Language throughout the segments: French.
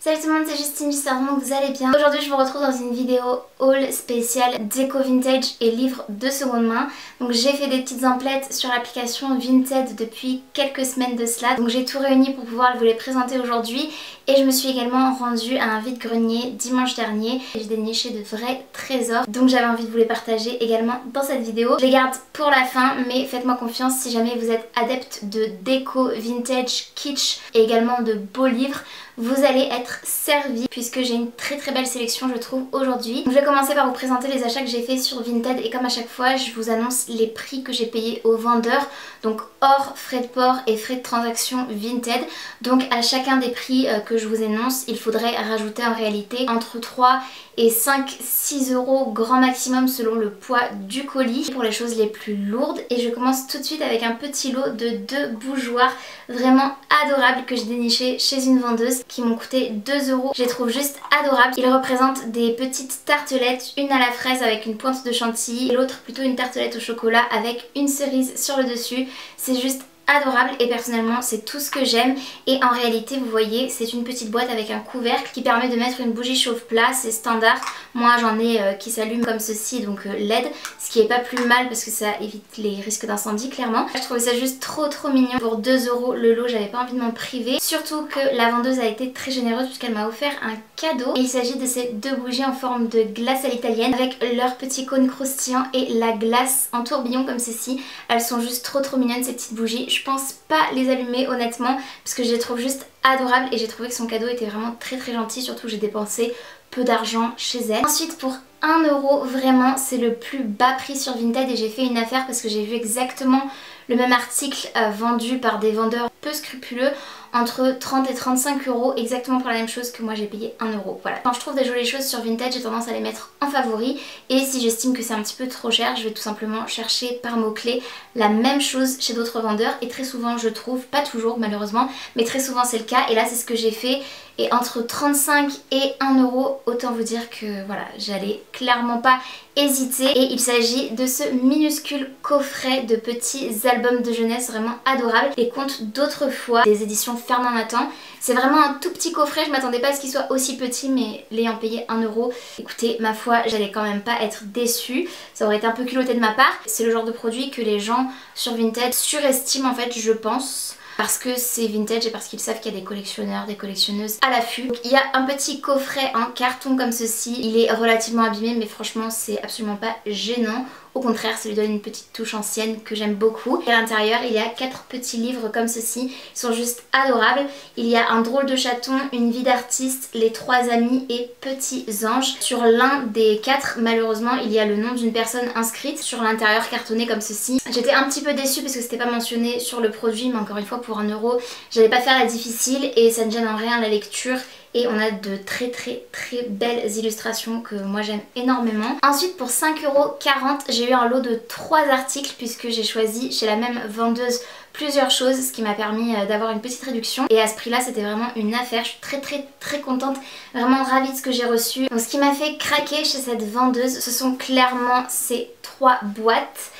Salut tout le monde, c'est Justine, j'espère vraiment que vous allez bien. Aujourd'hui je vous retrouve dans une vidéo haul spéciale déco vintage et livres de seconde main. Donc j'ai fait des petites emplettes sur l'application Vinted depuis quelques semaines de cela. Donc j'ai tout réuni pour pouvoir vous les présenter aujourd'hui. Et je me suis également rendue à un vide-grenier dimanche dernier. J'ai déniché de vrais trésors, donc j'avais envie de vous les partager également dans cette vidéo. Je les garde pour la fin, mais faites-moi confiance si jamais vous êtes adepte de déco vintage, kitsch et également de beaux livres. Vous allez être servi puisque j'ai une très belle sélection je trouve aujourd'hui. Je vais commencer par vous présenter les achats que j'ai fait sur Vinted et comme à chaque fois je vous annonce les prix que j'ai payés aux vendeurs. Donc hors frais de port et frais de transaction Vinted. Donc à chacun des prix que je vous énonce il faudrait rajouter en réalité entre 3 et 5-6 euros grand maximum selon le poids du colis pour les choses les plus lourdes. Et je commence tout de suite avec un petit lot de 2 bougeoirs vraiment adorables que j'ai déniché chez une vendeuse qui m'ont coûté 2 euros. Je les trouve juste adorables. Ils représentent des petites tartelettes, une à la fraise avec une pointe de chantilly et l'autre plutôt une tartelette au chocolat avec une cerise sur le dessus. C'est juste adorable et personnellement c'est tout ce que j'aime. Et en réalité vous voyez c'est une petite boîte avec un couvercle qui permet de mettre une bougie chauffe-plat, c'est standard. Moi j'en ai qui s'allument comme ceci, donc LED, ce qui est pas plus mal parce que ça évite les risques d'incendie clairement. Je trouvais ça juste trop mignon. Pour 2 euros le lot, j'avais pas envie de m'en priver, surtout que la vendeuse a été très généreuse puisqu'elle m'a offert un cadeau. Et il s'agit de ces 2 bougies en forme de glace à l'italienne avec leur petit cône croustillant et la glace en tourbillon comme ceci. Elles sont juste trop mignonnes ces petites bougies. Je pense pas les allumer honnêtement parce que je les trouve juste adorables et j'ai trouvé que son cadeau était vraiment très gentil, surtout que j'ai dépensé peu d'argent chez elle. Ensuite pour 1 euro vraiment c'est le plus bas prix sur Vinted et j'ai fait une affaire parce que j'ai vu exactement le même article vendu par des vendeurs peu scrupuleux entre 30 et 35 euros exactement pour la même chose que moi j'ai payé 1 euro. Voilà. Quand je trouve des jolies choses sur Vinted j'ai tendance à les mettre en favori et si j'estime que c'est un petit peu trop cher je vais tout simplement chercher par mots-clés la même chose chez d'autres vendeurs et très souvent je trouve, pas toujours malheureusement, mais très souvent c'est le cas et là c'est ce que j'ai fait. Et entre 35 et 1 euro, autant vous dire que voilà, j'allais clairement pas hésiter. Et il s'agit de ce minuscule coffret de petits albums de jeunesse vraiment adorables. Les contes d'autrefois, des éditions Fernand Nathan. C'est vraiment un tout petit coffret, je m'attendais pas à ce qu'il soit aussi petit, mais l'ayant payé 1 euro, écoutez, ma foi, j'allais quand même pas être déçue. Ça aurait été un peu culotté de ma part. C'est le genre de produit que les gens sur Vinted surestiment en fait, je pense. Parce que c'est vintage et parce qu'ils savent qu'il y a des collectionneurs, des collectionneuses à l'affût. Il y a un petit coffret en carton comme ceci. Il est relativement abîmé mais franchement c'est absolument pas gênant. Au contraire, ça lui donne une petite touche ancienne que j'aime beaucoup. Et à l'intérieur, il y a 4 petits livres comme ceci. Ils sont juste adorables. Il y a un drôle de chaton, une vie d'artiste, les 3 amis et petits anges. Sur l'un des 4, malheureusement, il y a le nom d'une personne inscrite sur l'intérieur cartonné comme ceci. J'étais un petit peu déçue parce que c'était pas mentionné sur le produit, mais encore une fois, pour 1 euro, j'allais pas faire la difficile et ça ne gêne en rien la lecture. Et on a de très belles illustrations que moi j'aime énormément. Ensuite pour 5,40 €, j'ai eu un lot de 3 articles puisque j'ai choisi chez la même vendeuse plusieurs choses, ce qui m'a permis d'avoir une petite réduction. Et à ce prix là c'était vraiment une affaire, je suis très contente, vraiment ravie de ce que j'ai reçu. Donc ce qui m'a fait craquer chez cette vendeuse, ce sont clairement ces 3 boîtes.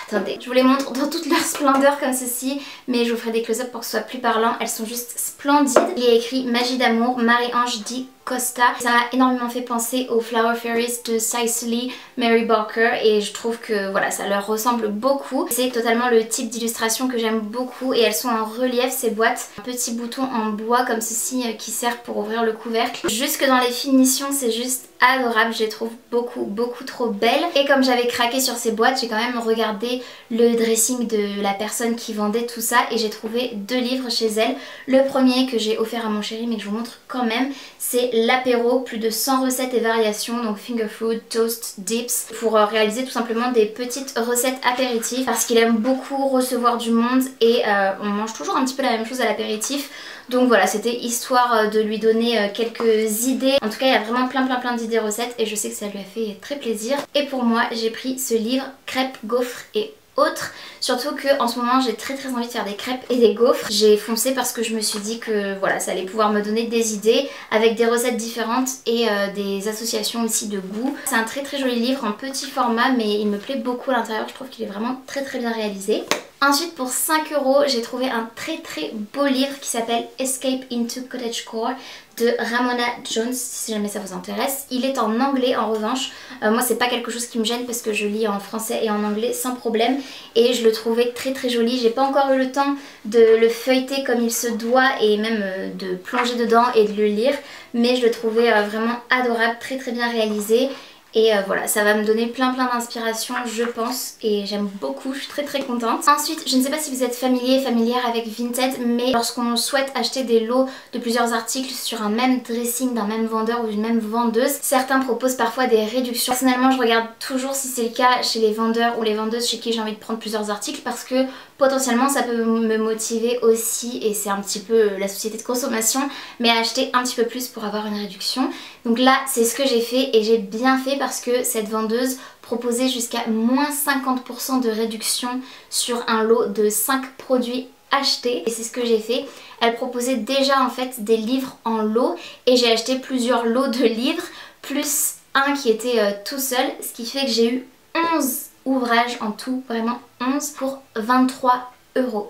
Attendez, je vous les montre dans toute leur splendeur comme ceci, mais je vous ferai des close-up pour que ce soit plus parlant. Elles sont juste splendides. Il y a écrit Magie d'amour, Marie-Ange Di Costa. Ça m'a énormément fait penser aux Flower Fairies de Cicely Mary Barker et je trouve que voilà, ça leur ressemble beaucoup. C'est totalement le type d'illustration que j'aime beaucoup et elles sont en relief ces boîtes. Un petit bouton en bois comme ceci qui sert pour ouvrir le couvercle. Jusque dans les finitions, c'est juste adorable, je les trouve beaucoup trop belles. Et comme j'avais craqué sur ces boîtes, j'ai quand même regardé le dressing de la personne qui vendait tout ça et j'ai trouvé 2 livres chez elle. Le premier que j'ai offert à mon chéri mais que je vous montre quand même, c'est l'apéro, plus de 100 recettes et variations, donc finger food, toast, dips, pour réaliser tout simplement des petites recettes apéritives parce qu'il aime beaucoup recevoir du monde et on mange toujours un petit peu la même chose à l'apéritif. Donc voilà, c'était histoire de lui donner quelques idées. En tout cas, il y a vraiment plein d'idées recettes et je sais que ça lui a fait très plaisir. Et pour moi, j'ai pris ce livre Crêpes, gaufres et autres. Surtout que en ce moment j'ai très envie de faire des crêpes et des gaufres. J'ai foncé parce que je me suis dit que voilà, ça allait pouvoir me donner des idées avec des recettes différentes et des associations aussi de goût. C'est un très joli livre en petit format mais il me plaît beaucoup à l'intérieur, je trouve qu'il est vraiment très bien réalisé. Ensuite pour 5 € j'ai trouvé un très beau livre qui s'appelle Escape into Cottagecore de Ramona Jones, si jamais ça vous intéresse. Il est en anglais en revanche, moi c'est pas quelque chose qui me gêne parce que je lis en français et en anglais sans problème et je le trouvais très joli. J'ai pas encore eu le temps de le feuilleter comme il se doit et même de plonger dedans et de le lire, mais je le trouvais vraiment adorable, très bien réalisé. Et voilà, ça va me donner plein d'inspiration je pense et j'aime beaucoup, je suis très contente. Ensuite, je ne sais pas si vous êtes familière avec Vinted, mais lorsqu'on souhaite acheter des lots de plusieurs articles sur un même dressing d'un même vendeur ou d'une même vendeuse, certains proposent parfois des réductions. Personnellement, je regarde toujours si c'est le cas chez les vendeurs ou les vendeuses chez qui j'ai envie de prendre plusieurs articles parce que potentiellement ça peut me motiver aussi, et c'est un petit peu la société de consommation, mais à acheter un petit peu plus pour avoir une réduction. Donc là c'est ce que j'ai fait et j'ai bien fait parce que cette vendeuse proposait jusqu'à moins 50% de réduction sur un lot de 5 produits achetés et c'est ce que j'ai fait. Elle proposait déjà en fait des livres en lot et j'ai acheté plusieurs lots de livres plus un qui était tout seul, ce qui fait que j'ai eu 11 ouvrages en tout, vraiment 11 pour 23 €.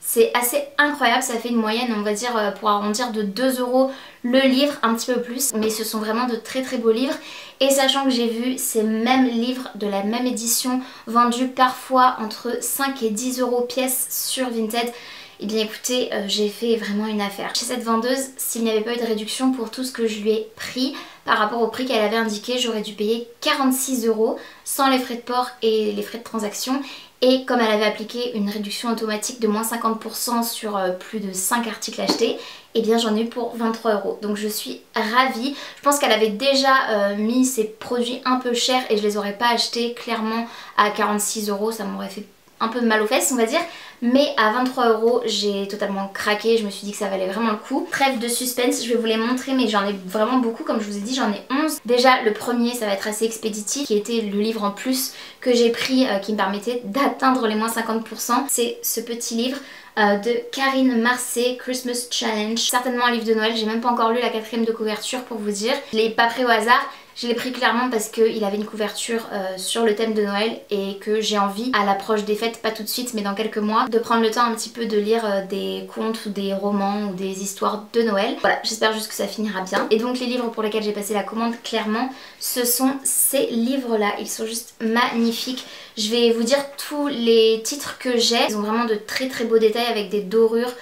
C'est assez incroyable, ça fait une moyenne on va dire pour arrondir de 2 € le livre, un petit peu plus, mais ce sont vraiment de très beaux livres. Et sachant que j'ai vu ces mêmes livres de la même édition vendus parfois entre 5 et 10 € pièce sur Vinted, et bien écoutez, j'ai fait vraiment une affaire. Chez cette vendeuse, s'il n'y avait pas eu de réduction pour tout ce que je lui ai pris, par rapport au prix qu'elle avait indiqué, j'aurais dû payer 46 € sans les frais de port et les frais de transaction. Et comme elle avait appliqué une réduction automatique de moins 50% sur plus de 5 articles achetés, et bien j'en ai eu pour 23 €. Donc je suis ravie. Je pense qu'elle avait déjà mis ses produits un peu chers et je les aurais pas achetés clairement à 46 €, ça m'aurait fait un peu mal aux fesses on va dire, mais à 23 € j'ai totalement craqué, je me suis dit que ça valait vraiment le coup. Trêve de suspense, je vais vous les montrer mais j'en ai vraiment beaucoup, comme je vous ai dit j'en ai 11. Déjà le premier ça va être assez expéditif, qui était le livre en plus que j'ai pris qui me permettait d'atteindre les moins 50%. C'est ce petit livre de Karine Marcé, Christmas Challenge, certainement un livre de Noël, j'ai même pas encore lu la 4e de couverture pour vous dire. Je l'ai pas pris au hasard, je l'ai pris clairement parce qu'il avait une couverture sur le thème de Noël et que j'ai envie, à l'approche des fêtes, pas tout de suite mais dans quelques mois, de prendre le temps un petit peu de lire des contes ou des romans ou des histoires de Noël. Voilà, j'espère juste que ça finira bien. Et donc les livres pour lesquels j'ai passé la commande, clairement, ce sont ces livres-là. Ils sont juste magnifiques. Je vais vous dire tous les titres que j'ai. Ils ont vraiment de très beaux détails avec des dorures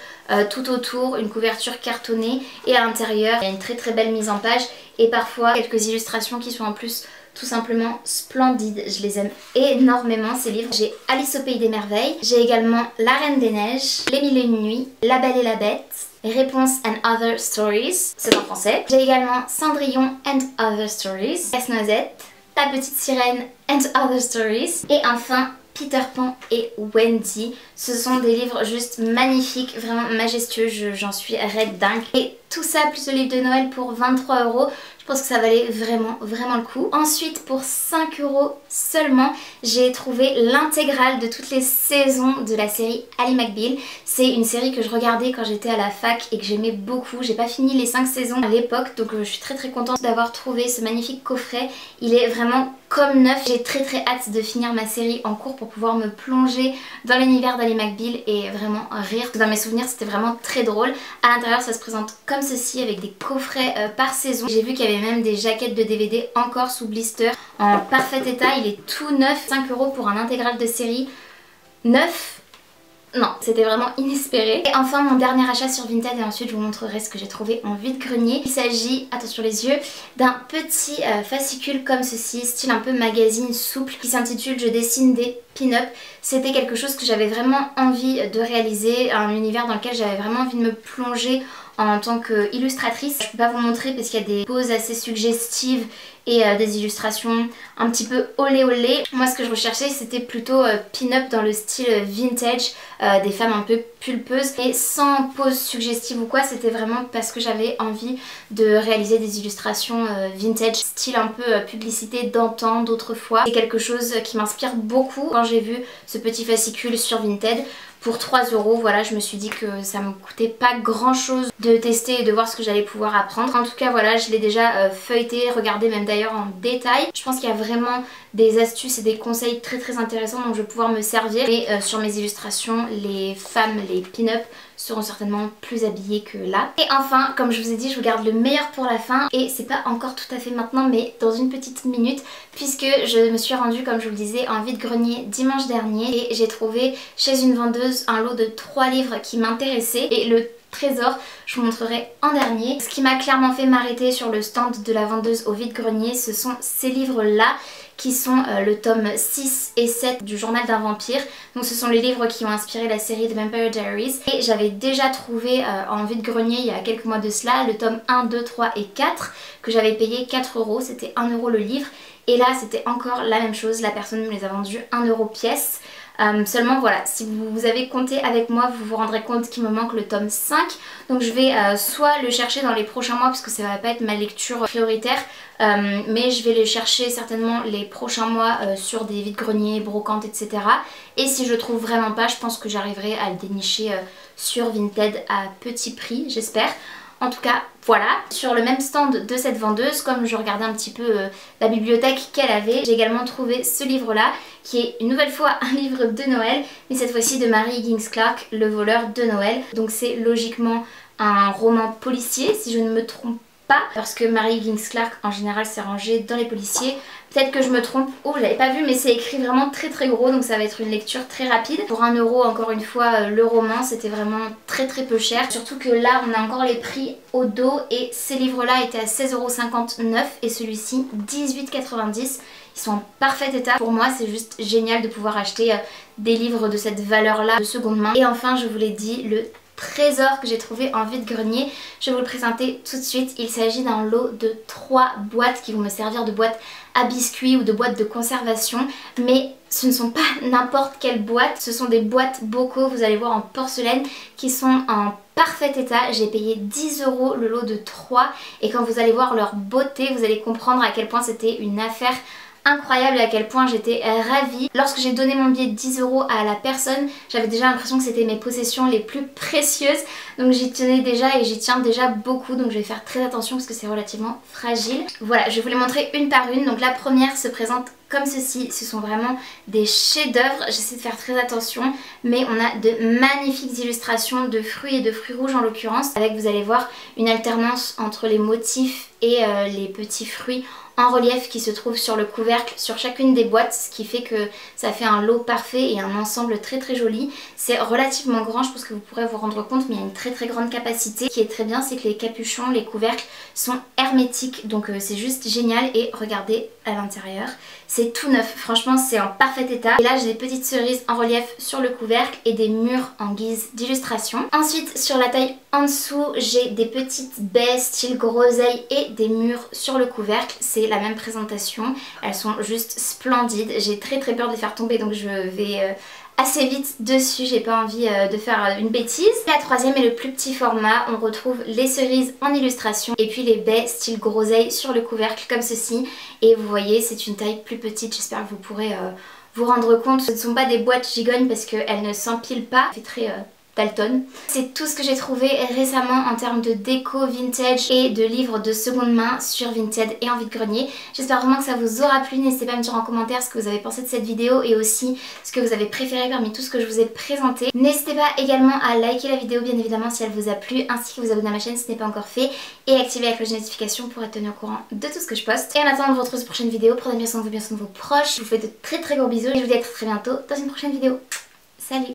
tout autour, une couverture cartonnée et à l'intérieur il y a une très belle mise en page et parfois quelques illustrations qui sont en plus tout simplement splendides. Je les aime énormément ces livres. J'ai Alice au pays des merveilles, j'ai également La Reine des Neiges, Les Mille et une nuits, La Belle et la Bête, Réponse and Other Stories, c'est en français. J'ai également Cendrillon and Other Stories, Casse-Noisette, La Petite Sirène and Other Stories et enfin Peter Pan et Wendy. Ce sont des livres juste magnifiques, vraiment majestueux, j'en suis raide dingue. Et tout ça plus le livre de Noël pour 23 €. Je pense que ça valait vraiment le coup. Ensuite pour 5 € seulement, j'ai trouvé l'intégrale de toutes les saisons de la série Ally McBeal. C'est une série que je regardais quand j'étais à la fac et que j'aimais beaucoup. J'ai pas fini les 5 saisons à l'époque, donc je suis très contente d'avoir trouvé ce magnifique coffret. Il est vraiment comme neuf. J'ai très hâte de finir ma série en cours pour pouvoir me plonger dans l'univers d'Ally McBeal et vraiment rire. Dans mes souvenirs c'était vraiment très drôle. À l'intérieur ça se présente comme ceci avec des coffrets par saison. J'ai vu qu'il y avait même des jaquettes de DVD encore sous blister en parfait état. Il est tout neuf, 5 € pour un intégral de série. Neuf? Non, c'était vraiment inespéré. Et enfin mon dernier achat sur Vinted et ensuite je vous montrerai ce que j'ai trouvé en vide-grenier. Il s'agit, attention les yeux, d'un petit fascicule comme ceci, style un peu magazine souple, qui s'intitule Je dessine des pin-up. C'était quelque chose que j'avais vraiment envie de réaliser, un univers dans lequel j'avais vraiment envie de me plonger en tant qu'illustratrice. Je peux pas vous montrer parce qu'il y a des poses assez suggestives et des illustrations un petit peu olé. Moi ce que je recherchais c'était plutôt pin-up dans le style vintage, des femmes un peu pulpeuses et sans pose suggestive ou quoi, c'était vraiment parce que j'avais envie de réaliser des illustrations vintage, style un peu publicité d'antan, d'autrefois. C'est quelque chose qui m'inspire beaucoup quand j'ai vu ce petit fascicule sur Vinted. pour 3 €. Voilà, je me suis dit que ça me coûtait pas grand chose de tester et de voir ce que j'allais pouvoir apprendre. En tout cas voilà, je l'ai déjà feuilleté, regardé même d'ailleurs en détail. Je pense qu'il y a vraiment des astuces et des conseils très intéressants dont je vais pouvoir me servir. Et sur mes illustrations, les femmes, les pin-up seront certainement plus habillées que là. Et enfin, comme je vous ai dit, je vous garde le meilleur pour la fin. Et c'est pas encore tout à fait maintenant, mais dans une petite minute, puisque je me suis rendue, comme je vous le disais, en vide-grenier dimanche dernier. Et j'ai trouvé chez une vendeuse un lot de 3 livres qui m'intéressaient. Et le trésor, je vous montrerai en dernier. Ce qui m'a clairement fait m'arrêter sur le stand de la vendeuse au vide-grenier, ce sont ces livres-là, qui sont le tome 6 et 7 du journal d'un vampire. Donc ce sont les livres qui ont inspiré la série The Vampire Diaries. Et j'avais déjà trouvé en vide-grenier il y a quelques mois de cela le tome 1, 2, 3 et 4 que j'avais payé 4 €, c'était 1 € le livre. Et là c'était encore la même chose, la personne me les a vendus 1 € pièce. Seulement voilà, si vous avez compté avec moi, vous vous rendrez compte qu'il me manque le tome 5. Donc je vais soit le chercher dans les prochains mois, puisque ça va pas être ma lecture prioritaire, mais je vais les chercher certainement les prochains mois sur des vide-greniers, brocantes, etc. Et si je le trouve vraiment pas, je pense que j'arriverai à le dénicher sur Vinted à petit prix, j'espère. En tout cas, voilà. Sur le même stand de cette vendeuse, comme je regardais un petit peu la bibliothèque qu'elle avait, j'ai également trouvé ce livre-là, qui est une nouvelle fois un livre de Noël, mais cette fois-ci de Mary Higgins Clark, Le voleur de Noël. Donc c'est logiquement un roman policier, si je ne me trompe pas, parce que Mary Higgins Clark en général s'est rangée dans les policiers. Peut-être que je me trompe, oh je l'avais pas vu, mais c'est écrit vraiment très gros, donc ça va être une lecture très rapide. Pour 1 € encore une fois le roman, c'était vraiment très peu cher. Surtout que là on a encore les prix au dos et ces livres là étaient à 16,59 € et celui-ci 18,90 €. Ils sont en parfait état. Pour moi c'est juste génial de pouvoir acheter des livres de cette valeur là de seconde main. Et enfin je vous l'ai dit, le trésor que j'ai trouvé en vide-grenier, je vais vous le présenter tout de suite. Il s'agit d'un lot de 3 boîtes qui vont me servir de boîte à biscuits ou de boîtes de conservation, mais ce ne sont pas n'importe quelle boîte, ce sont des boîtes bocaux, vous allez voir, en porcelaine, qui sont en parfait état. J'ai payé 10 € le lot de 3 et quand vous allez voir leur beauté, vous allez comprendre à quel point c'était une affaire incroyable et à quel point j'étais ravie. Lorsque j'ai donné mon billet de 10 € à la personne, j'avais déjà l'impression que c'était mes possessions les plus précieuses, donc j'y tenais déjà et j'y tiens déjà beaucoup, donc je vais faire très attention parce que c'est relativement fragile. Voilà, je vais vous les montrer une par une. Donc la première se présente comme ceci, ce sont vraiment des chefs-d'œuvre, j'essaie de faire très attention, mais on a de magnifiques illustrations de fruits et de fruits rouges en l'occurrence, avec, vous allez voir, une alternance entre les motifs et les petits fruits en relief qui se trouvent sur le couvercle sur chacune des boîtes, ce qui fait que ça fait un lot parfait et un ensemble très joli. C'est relativement grand, je pense que vous pourrez vous rendre compte, mais il y a une très grande capacité. Ce qui est très bien, c'est que les capuchons, les couvercles sont hermétiques, donc c'est juste génial. Et regardez à l'intérieur, c'est tout neuf, franchement c'est en parfait état. Et là j'ai des petites cerises en relief sur le couvercle et des murs en guise d'illustration. Ensuite sur la taille en dessous, j'ai des petites baies style groseille et des murs sur le couvercle. C'est la même présentation, elles sont juste splendides. J'ai très peur de les faire tomber, donc je vais assez vite dessus, j'ai pas envie de faire une bêtise. La troisième est le plus petit format, on retrouve les cerises en illustration et puis les baies style groseille sur le couvercle comme ceci. Et vous voyez, c'est une taille plus petite, j'espère que vous pourrez vous rendre compte. Ce ne sont pas des boîtes gigognes parce qu'elles ne s'empilent pas, c'est très Dalton. C'est tout ce que j'ai trouvé récemment en termes de déco vintage et de livres de seconde main sur Vinted et en vide-grenier. J'espère vraiment que ça vous aura plu. N'hésitez pas à me dire en commentaire ce que vous avez pensé de cette vidéo et aussi ce que vous avez préféré parmi tout ce que je vous ai présenté. N'hésitez pas également à liker la vidéo bien évidemment si elle vous a plu, ainsi que vous abonner à ma chaîne si ce n'est pas encore fait et activer la cloche de notification pour être tenu au courant de tout ce que je poste. Et en attendant de vous retrouver sur une prochaine vidéo, prenez bien soin de vous, bien soin de vos proches. Je vous fais de très gros bisous et je vous dis à très bientôt dans une prochaine vidéo. Salut!